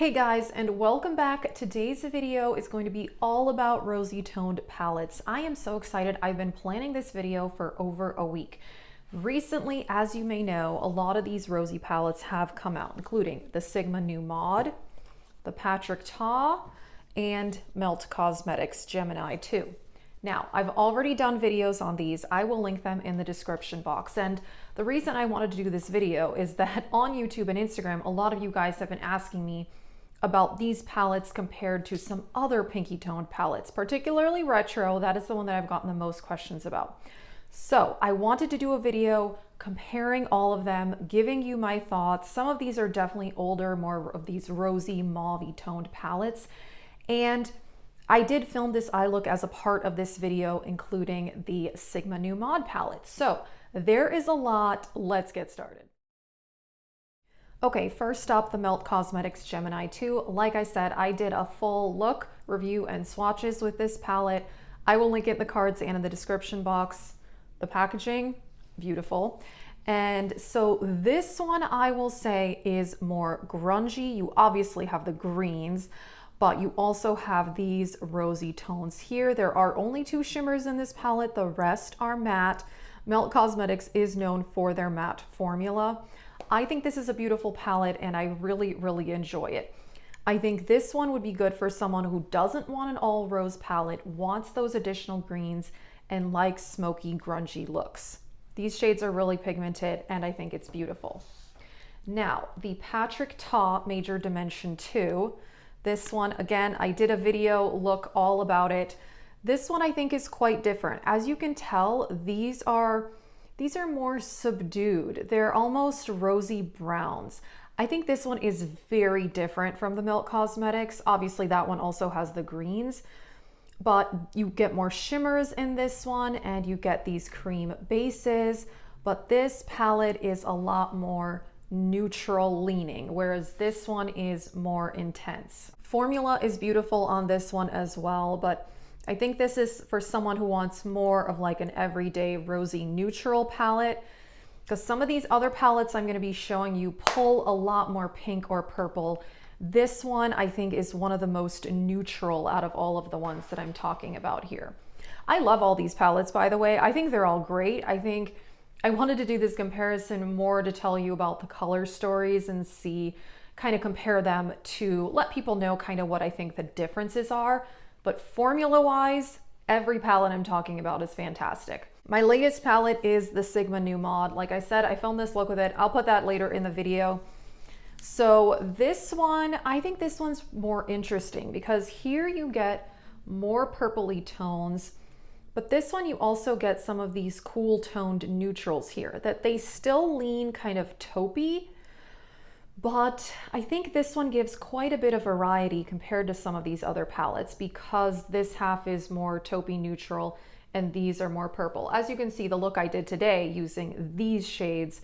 Hey guys, and welcome back. Today's video is going to be all about rosy toned palettes. I am so excited. I've been planning this video for over a week. Recently, as you may know, a lot of these rosy palettes have come out, including the Sigma New Mod, the Practk, and Melt Cosmetics Gemini 2. Now, I've already done videos on these. I will link them in the description box. And the reason I wanted to do this video is that on YouTube and Instagram, a lot of you guys have been asking me about these palettes compared to some other pinky toned palettes, particularly retro. That is the one that I've gotten the most questions about. So I wanted to do a video comparing all of them, giving you my thoughts. Some of these are definitely older, more of these rosy mauve toned palettes. And I did film this eye look as a part of this video, including the Sigma New Mod palette. So there is a lot. Let's get started. Okay, first up, the Melt Cosmetics Gemini 2. Like I said, I did a full look, review, and swatches with this palette. I will link it in the cards and in the description box. The packaging, beautiful. And so this one, I will say, is more grungy. You obviously have the greens, but you also have these rosy tones here. There are only 2 shimmers in this palette. The rest are matte. Melt Cosmetics is known for their matte formula. I think this is a beautiful palette and I really enjoy it. I think this one would be good for someone who doesn't want an all rose palette, wants those additional greens, and likes smoky, grungy looks. These shades are really pigmented and I think it's beautiful. Now, the Practk Major Dimension 2. This one, again, I did a video look all about it. This one I think is quite different. As you can tell, these are more subdued. They're almost rosy browns. I think this one is very different from the Melt Cosmetics. Obviously that one also has the greens, but you get more shimmers in this one and you get these cream bases, but this palette is a lot more neutral leaning, whereas this one is more intense. Formula is beautiful on this one as well, but I think this is for someone who wants more of like an everyday rosy neutral palette, because some of these other palettes I'm going to be showing you pull a lot more pink or purple. This one I think is one of the most neutral out of all of the ones that I'm talking about here. I love all these palettes, by the way. I think they're all great. I think I wanted to do this comparison more to tell you about the color stories and kind of compare them to let people know kind of what I think the differences are. But formula-wise, every palette I'm talking about is fantastic. My latest palette is the Sigma New Mod. Like I said, I filmed this look with it. I'll put that later in the video. So this one, I think this one's more interesting because here you get more purpley tones, but this one you also get some of these cool toned neutrals here that they still lean kind of taupey. But I think this one gives quite a bit of variety compared to some of these other palettes because this half is more taupey neutral and these are more purple. As you can see, the look I did today using these shades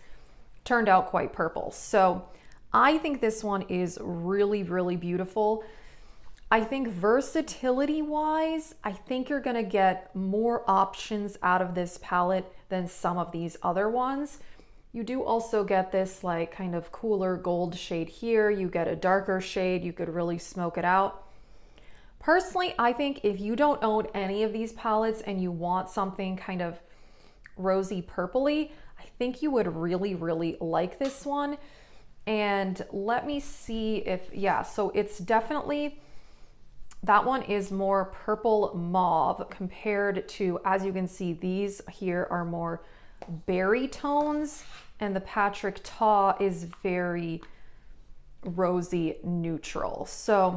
turned out quite purple. So I think this one is really beautiful. I think versatility wise, I think you're gonna get more options out of this palette than some of these other ones. You do also get this like kind of cooler gold shade here. You get a darker shade. You could really smoke it out. Personally, I think if you don't own any of these palettes and you want something kind of rosy purpley, I think you would really like this one. And let me see if, yeah, so it's definitely, that one is more purple mauve compared to, as you can see, these here are more berry tones and the Practk is very rosy neutral. So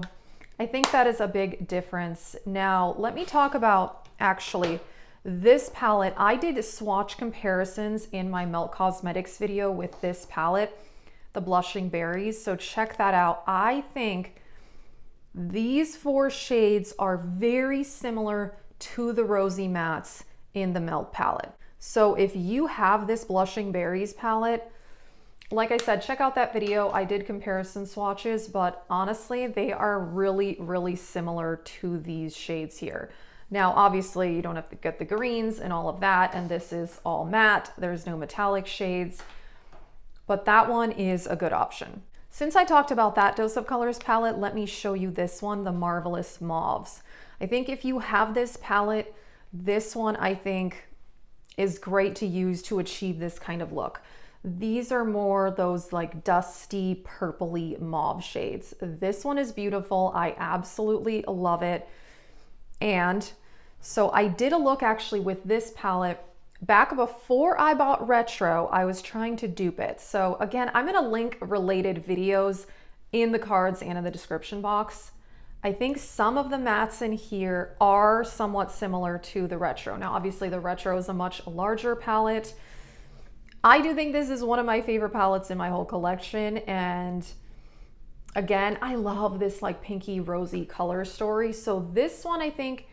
I think that is a big difference. Now let me talk about actually this palette. I did swatch comparisons in my Melt Cosmetics video with this palette, the Blushing Berries. So check that out. I think these 4 shades are very similar to the rosy mattes in the Melt palette. So if you have this Blushing Berries palette, like I said, check out that video. I did comparison swatches, but honestly, they are really similar to these shades here. Now, obviously, you don't have to get the greens and all of that, and this is all matte. There's no metallic shades, but that one is a good option. Since I talked about that Dose of Colors palette, let me show you this one, the Marvelous Mauves. I think if you have this palette, this one I think is great to use to achieve this kind of look. These are more those like dusty, purpley mauve shades. This one is beautiful. I absolutely love it. And so I did a look actually with this palette back before I bought Retro. I was trying to dupe it. So again, I'm gonna link related videos in the cards and in the description box. I think some of the mattes in here are somewhat similar to the Retro. Now, obviously the Retro is a much larger palette. I do think this is one of my favorite palettes in my whole collection. And again, I love this like pinky rosy color story. So this one I think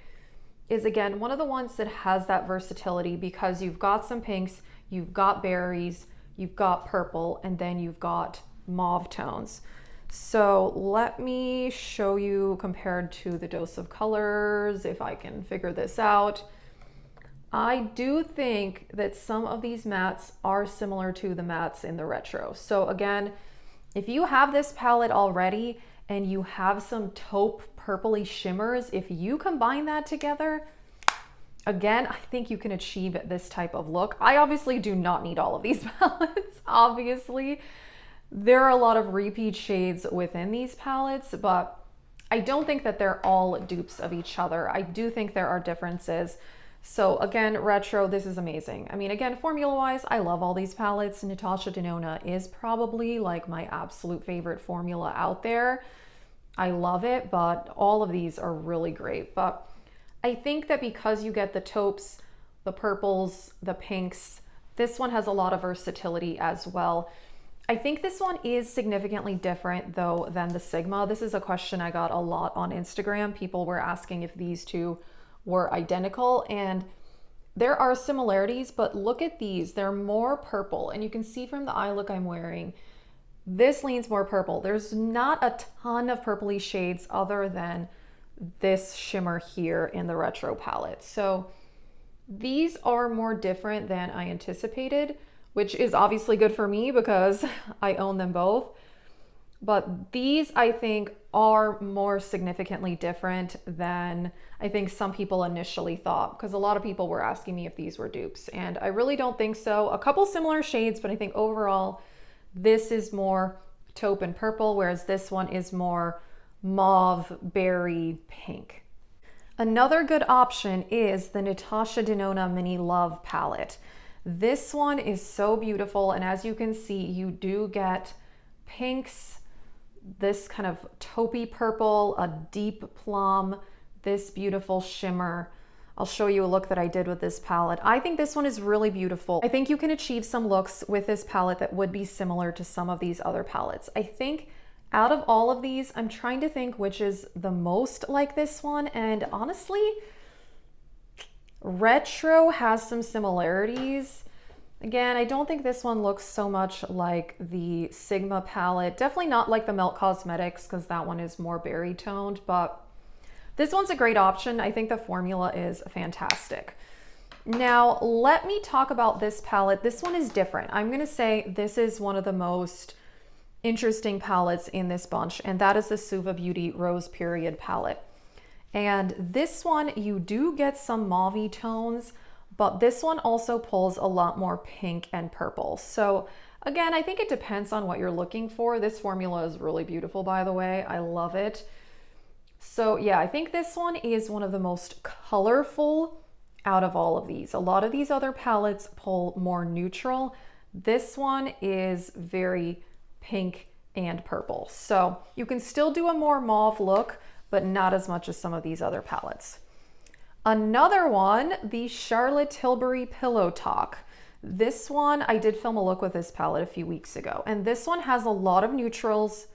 is again one of the ones that has that versatility because you've got some pinks, you've got berries, you've got purple, and then you've got mauve tones. So let me show you compared to the Dose of Colors, if I can figure this out. I do think that some of these mattes are similar to the mattes in the Retro. So again, if you have this palette already and you have some taupe purpley shimmers, if you combine that together, again, I think you can achieve this type of look. I obviously do not need all of these palettes, obviously. There are a lot of repeat shades within these palettes, but I don't think that they're all dupes of each other. I do think there are differences. So again, Retro, this is amazing. I mean, again, formula-wise, I love all these palettes. Natasha Denona is probably like my absolute favorite formula out there. I love it, but all of these are really great. But I think that because you get the taupes, the purples, the pinks, this one has a lot of versatility as well. I think this one is significantly different though than the Sigma. This is a question I got a lot on Instagram. People were asking if these two were identical, and there are similarities, but look at these. They're more purple, and you can see from the eye look I'm wearing, this leans more purple. There's not a ton of purpley shades other than this shimmer here in the Retro palette. So these are more different than I anticipated, which is obviously good for me because I own them both. But these I think are more significantly different than I think some people initially thought, because a lot of people were asking me if these were dupes, and I really don't think so. A couple similar shades, but I think overall this is more taupe and purple, whereas this one is more mauve, berry, pink. Another good option is the Natasha Denona Mini Love palette. This one is so beautiful, and as you can see, you do get pinks, this kind of taupey purple, a deep plum, this beautiful shimmer. I'll show you a look that I did with this palette. I think this one is really beautiful. I think you can achieve some looks with this palette that would be similar to some of these other palettes. I think out of all of these, I'm trying to think which is the most like this one, and honestly, Retro has some similarities. Again, I don't think this one looks so much like the Sigma palette. Definitely not like the Melt Cosmetics, because that one is more berry toned, but this one's a great option. I think the formula is fantastic. Now, let me talk about this palette. This one is different. I'm gonna say this is one of the most interesting palettes in this bunch, and that is the Suva Beauty Rose Period palette. And this one, you do get some mauve tones, but this one also pulls a lot more pink and purple. So again, I think it depends on what you're looking for. This formula is really beautiful, by the way. I love it. So yeah, I think this one is one of the most colorful out of all of these. A lot of these other palettes pull more neutral. This one is very pink and purple. So you can still do a more mauve look, but not as much as some of these other palettes. Another one, the Charlotte Tilbury Pillow Talk. This one, I did film a look with this palette a few weeks ago, and this one has a lot of neutrals.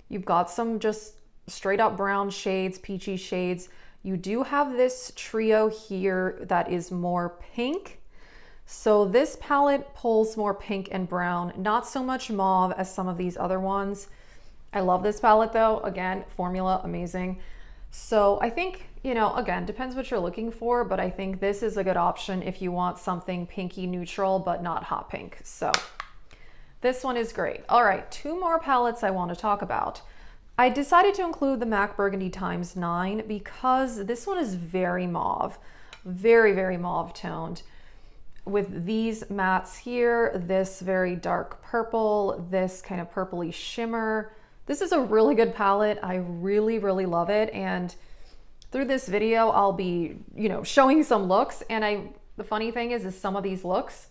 You've got some just straight up brown shades, peachy shades. You do have this trio here that is more pink. So this palette pulls more pink and brown, not so much mauve as some of these other ones. I love this palette though. Again, formula, amazing. So I think, you know, again, depends what you're looking for, but I think this is a good option if you want something pinky neutral, but not hot pink. So This one is great. All right, two more palettes I want to talk about. I decided to include the MAC Burgundy ×9 because this one is very mauve, very, very mauve toned. With these mattes here, this very dark purple, this kind of purpley shimmer. This is a really good palette. I really, really love it. And through this video, I'll be, showing some looks. And the funny thing is some of these looks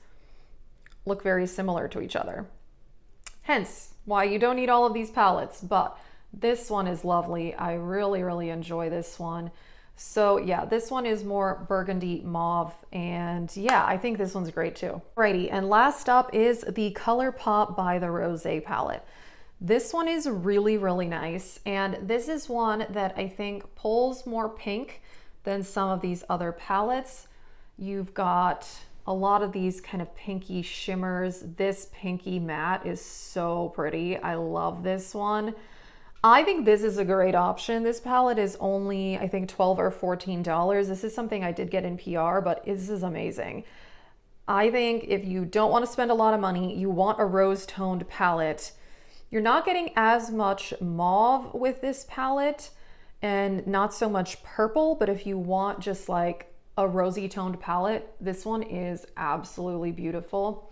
look very similar to each other. Hence why you don't need all of these palettes, but this one is lovely. I really, really enjoy this one. So yeah, this one is more burgundy mauve, and yeah, I think this one's great too. Alrighty, and last up is the ColourPop by the Rosy palette. This one is really, really nice, and this is one that I think pulls more pink than some of these other palettes. You've got a lot of these kind of pinky shimmers. This pinky matte is so pretty. I love this one. I think this is a great option. This palette is only, I think, $12 or $14. This is something I did get in PR, but this is amazing. I think if you don't want to spend a lot of money, you want a rose-toned palette. You're not getting as much mauve with this palette and not so much purple, but if you want just like a rosy toned palette, this one is absolutely beautiful.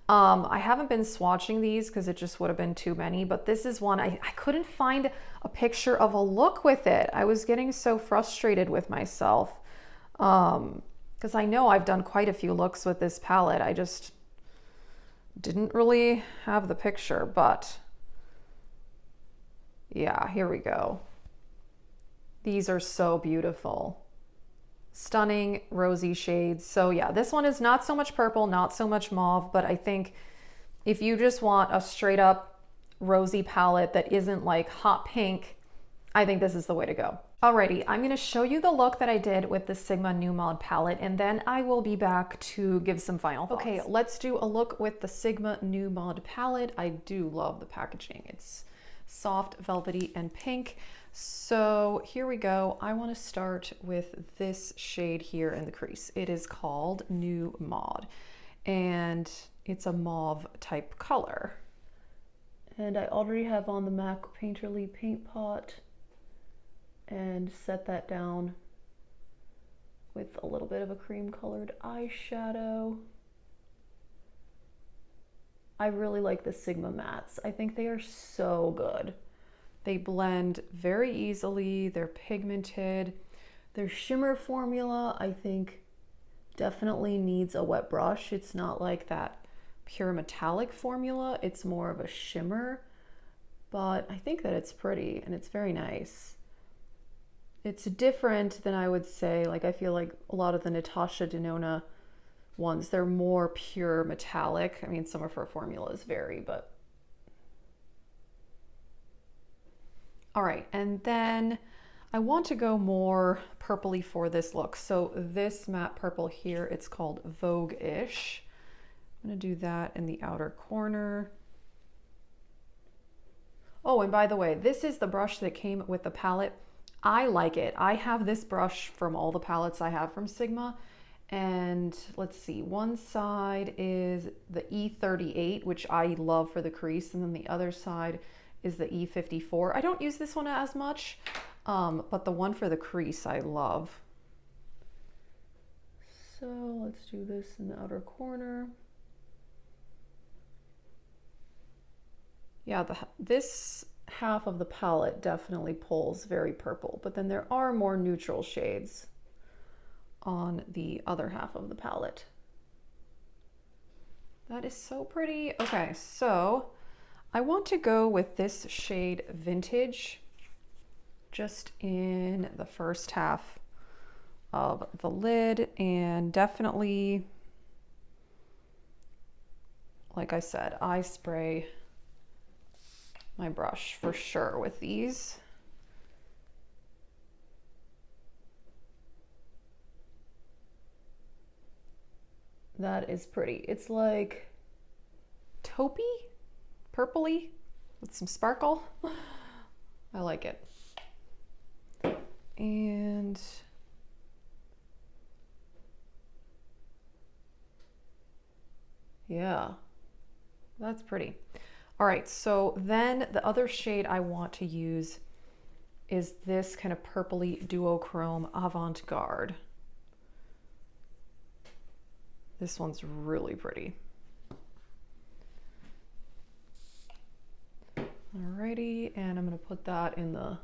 I haven't been swatching these because it just would have been too many, but this is one I couldn't find a picture of a look with it. I was getting so frustrated with myself because I know I've done quite a few looks with this palette. I just didn't really have the picture, but yeah, here we go. These are so beautiful. Stunning rosy shades. So yeah, this one is not so much purple, not so much mauve, but I think if you just want a straight up rosy palette that isn't like hot pink, I think this is the way to go. Alrighty, I'm gonna show you the look that I did with the Sigma New Mod palette, and then I will be back to give some final thoughts. Okay, let's do a look with the Sigma New Mod palette. I do love the packaging. It's soft, velvety, and pink. So here we go. I want to start with this shade here in the crease. It is called New Mod, and it's a mauve type color. And I already have on the MAC Painterly paint pot and set that down with a little bit of a cream colored eyeshadow. I really like the Sigma mattes. I think they are so good. They blend very easily, they're pigmented. Their shimmer formula, I think, definitely needs a wet brush. It's not like that pure metallic formula, it's more of a shimmer, but I think that it's pretty and it's very nice. It's different than I would say, like I feel like a lot of the Natasha Denona ones, they're more pure metallic. I mean, some of her formulas vary, but all right, and then I want to go more purpley for this look. So this matte purple here, it's called Vogue-ish. I'm gonna do that in the outer corner. Oh, and by the way, this is the brush that came with the palette. I like it. I have this brush from all the palettes I have from Sigma. And let's see, one side is the E38, which I love for the crease, and then the other side is the E54. I don't use this one as much, but the one for the crease I love. So let's do this in the outer corner. Yeah, this half of the palette definitely pulls very purple, but then there are more neutral shades on the other half of the palette. That is so pretty. Okay, so I want to go with this shade Vintage just in the first half of the lid, and definitely, like I said, I spray my brush for sure with these. That is pretty. It's like taupey, purpley with some sparkle. I like it. And yeah, That's pretty. All right, so then the other shade I want to use is this kind of purpley duochrome avant-garde. This one's really pretty. Alrighty, and I'm gonna put that in the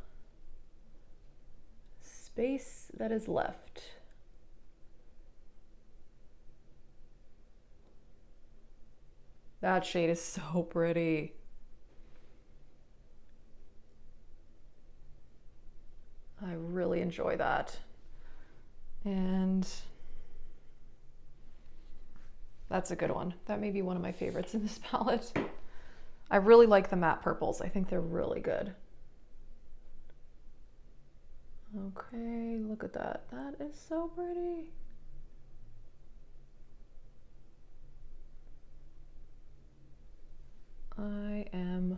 space that is left. That shade is so pretty. I really enjoy that. And that's a good one. That may be one of my favorites in this palette. I really like the matte purples. I think they're really good. Okay, look at that. That is so pretty. I am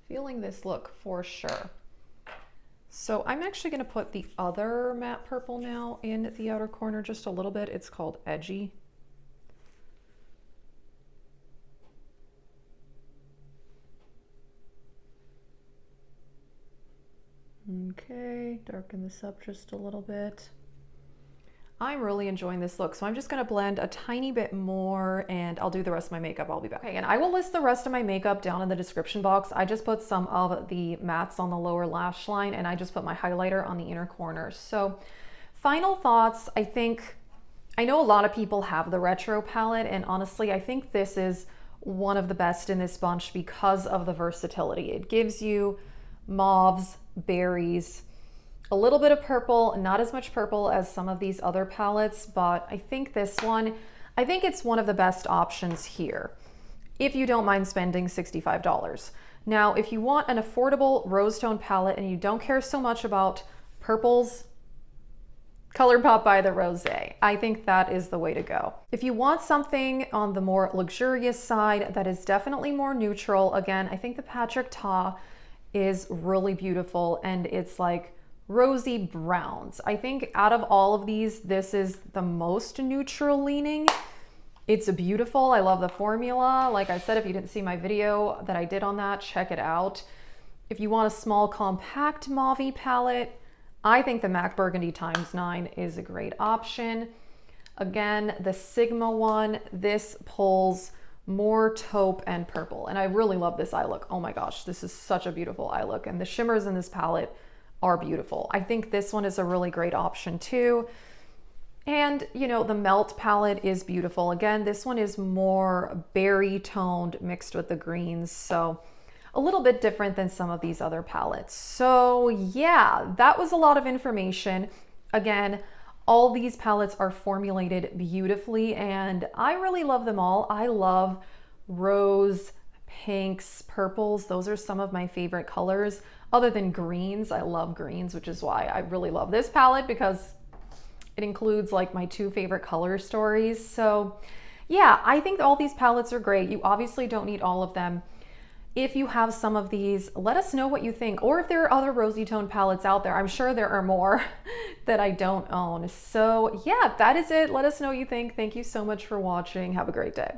feeling this look for sure. So I'm actually going to put the other matte purple now in the outer corner just a little bit. It's called Edgy. Okay, darken this up just a little bit. I'm really enjoying this look, so I'm just gonna blend a tiny bit more and I'll do the rest of my makeup. I'll be back. Okay, and I will list the rest of my makeup down in the description box. I just put some of the mattes on the lower lash line and I just put my highlighter on the inner corners. So final thoughts, I know a lot of people have the retro palette, and honestly, I think this is one of the best in this bunch because of the versatility. It gives you mauves, berries, a little bit of purple, not as much purple as some of these other palettes, but I think it's one of the best options here if you don't mind spending $65. Now, if you want an affordable rose tone palette and you don't care so much about purples, ColourPop by the Rosé. I think that is the way to go. If you want something on the more luxurious side that is definitely more neutral, again, I think the Practk is really beautiful, and it's like rosy browns. I think out of all of these, this is the most neutral leaning. It's beautiful. I love the formula. Like I said, if you didn't see my video that I did on that, check it out. If you want a small compact mauve palette, I think the MAC Burgundy ×9 is a great option. Again, the Sigma one, this pulls more taupe and purple, and I really love this eye look. Oh my gosh, this is such a beautiful eye look, and the shimmers in this palette are beautiful. I think this one is a really great option too. And you know, the Melt palette is beautiful. Again, this one is more berry toned mixed with the greens, so a little bit different than some of these other palettes. So yeah, that was a lot of information. Again, all these palettes are formulated beautifully and I really love them all. I love rose, pinks, purples. Those are some of my favorite colors. Other than greens, I love greens, which is why I really love this palette, because it includes like my two favorite color stories. So yeah, I think all these palettes are great. You obviously don't need all of them. If you have some of these, let us know what you think, or if there are other rosy tone palettes out there. I'm sure there are more that I don't own. So yeah, that is it. Let us know what you think. Thank you so much for watching. Have a great day.